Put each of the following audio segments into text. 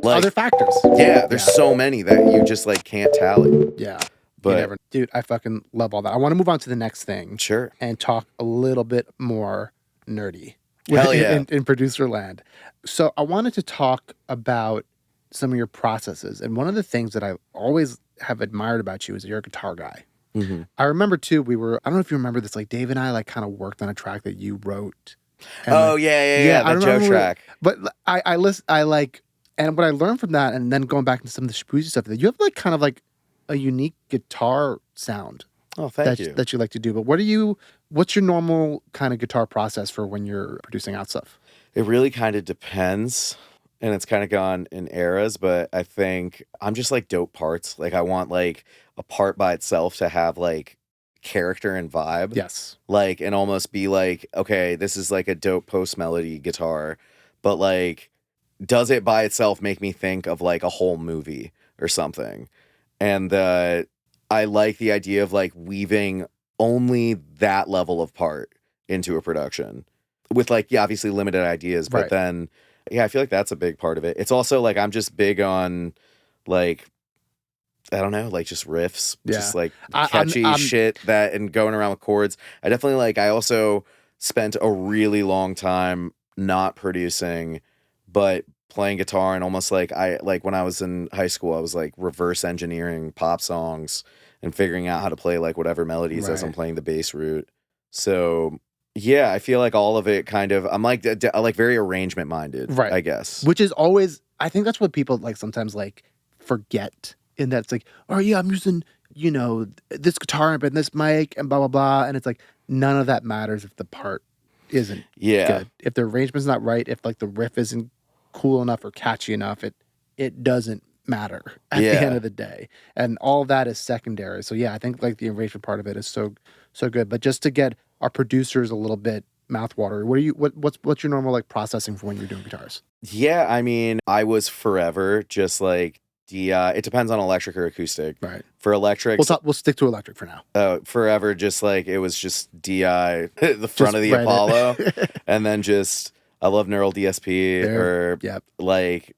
like other factors. Yeah, there's so many that you just like can't tally. Yeah. But Dude, I fucking love all that. I want to move on to the next thing. Sure. And talk a little bit more nerdy. Hell yeah. In producer land. So I wanted to talk about some of your processes. And one of the things that I always have admired about you is you're a guitar guy. Mm-hmm. I remember too, I don't know if you remember this, like Dave and I like kind of worked on a track that you wrote. And Oh, yeah, the Joe track. But I listen, and what I learned from that, and then going back to some of the Shabuzi stuff, that you have like kind of like a unique guitar sound. Oh, thank you. That you like to do. But what's your normal kind of guitar process for when you're producing out stuff? It really kind of depends. And it's kind of gone in eras, but I think I'm just like dope parts. Like I want like a part by itself to have like character and vibe. Yes. Like, and almost be like, okay, this is like a dope post-melody guitar, but like, does it by itself make me think of like a whole movie or something? And I like the idea of like weaving only that level of part into a production with like, yeah, obviously limited ideas, but then, yeah, I feel like that's a big part of it. It's also like, I'm just big on like, I don't know, like just riffs, just like catchy shit and going around with chords. I also spent a really long time not producing, but playing guitar, and almost like when I was in high school, I was like reverse engineering pop songs and figuring out how to play like whatever melodies as I'm playing the bass root. So yeah, I feel like all of it kind of, I'm like very arrangement minded, I guess. Which is always, I think that's what people like sometimes like forget, in that it's like, oh yeah, I'm using, this guitar amp and this mic and blah, blah, blah. And it's like, none of that matters if the part isn't good. If the arrangement's not right, if like the riff isn't cool enough or catchy enough, it doesn't matter at the end of the day. And all that is secondary. So yeah, I think like the arrangement part of it is so good. But just to get our producers a little bit mouthwater, what's your normal like processing for when you're doing guitars? Yeah, I mean, I was forever just like DI. It depends on electric or acoustic. Right. For electric, we'll stick to electric for now. Forever, just like it was just DI, the front of the Apollo, and then just I love Neural DSP or like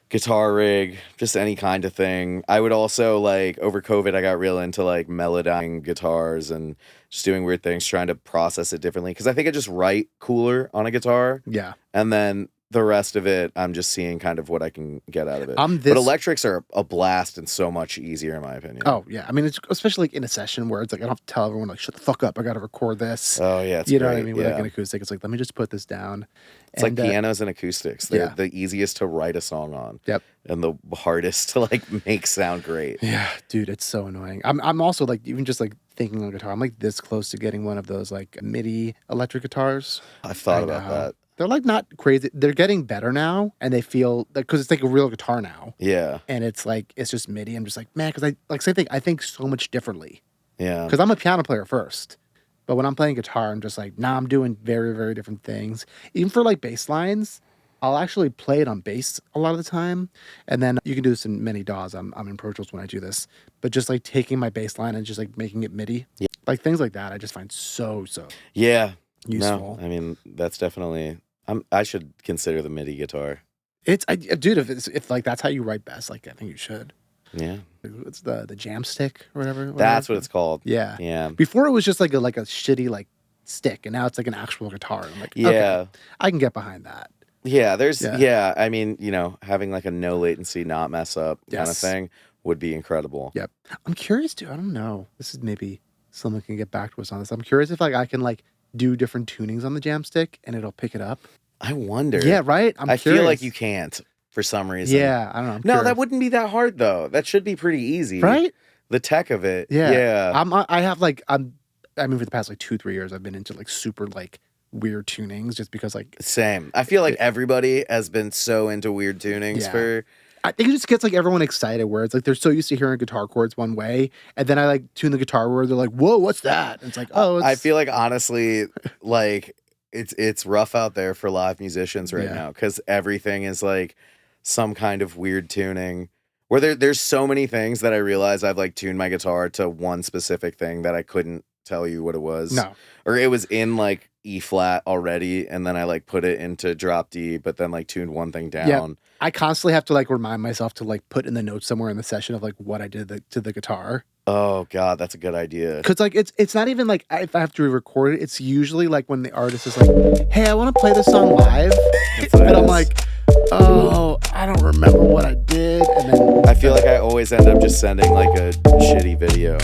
guitar rig, just any kind of thing. I would also like over COVID, I got real into like melodying guitars and just doing weird things, trying to process it differently because I think it just write cooler on a guitar. Yeah, and then the rest of it, I'm just seeing kind of what I can get out of it. But electrics are a blast and so much easier, in my opinion. Oh, yeah. I mean, it's especially like in a session where it's like, I don't have to tell everyone, like, shut the fuck up. I got to record this. Oh, yeah. It's you know what I mean? With like an acoustic, it's like, let me just put this down. It's like pianos and acoustics. They're the easiest to write a song on. Yep. And the hardest to like make sound great. Yeah, dude, it's so annoying. I'm also like, even just like thinking on guitar, I'm like this close to getting one of those like MIDI electric guitars. I've thought about that. They're like not crazy. They're getting better now, and they feel because it's like a real guitar now. Yeah. And it's like it's just MIDI. I'm just like, man, because I like same thing. I think so much differently. Yeah. Because I'm a piano player first, but when I'm playing guitar, I'm just like, nah, I'm doing very, very different things. Even for like bass lines, I'll actually play it on bass a lot of the time, and then you can do this in many DAWs. I'm in Pro Tools when I do this, but just like taking my bass line and just like making it MIDI, like things like that, I just find so yeah useful. No, I mean that's definitely. I should consider the MIDI guitar. Dude, if like that's how you write best, like I think you should. Yeah. It's the jam stick or whatever. That's what it's called. Yeah. Yeah. Before it was just like a shitty like stick, and now it's like an actual guitar. I'm like, okay, I can get behind that. Yeah, I mean, having like a no latency, not mess up kind of thing would be incredible. Yep. I'm curious too. I don't know. This is maybe someone can get back to us on this. I'm curious if like I can like do different tunings on the jam stick and it'll pick it up. I wonder. Yeah, right? I feel like you can't for some reason. Yeah, I don't know. No, curious. That wouldn't be that hard though. That should be pretty easy. Right? The tech of it. Yeah. I mean, for the past like 2-3 years, I've been into like super like weird tunings just because like. Same. I feel like everybody has been so into weird tunings for. I think it just gets like everyone excited where it's like they're so used to hearing guitar chords one way, and then I like tune the guitar where they're like, whoa, what's that? And it's like, oh, I feel like honestly, like it's rough out there for live musicians right now because everything is like some kind of weird tuning where there's so many things that I realize I've like tuned my guitar to one specific thing that I couldn't tell you what it was. No. Or it was in like E flat already, and then I like put it into drop D, but then like tuned one thing down. Yeah. I constantly have to like remind myself to like put in the notes somewhere in the session of like what I did to the guitar. Oh God, that's a good idea. Because like it's not even like if I have to re-record it, it's usually like when the artist is like, "Hey, I want to play this song live," and I'm like, "Oh, I don't remember what I did," and then I feel like I always end up just sending like a shitty video.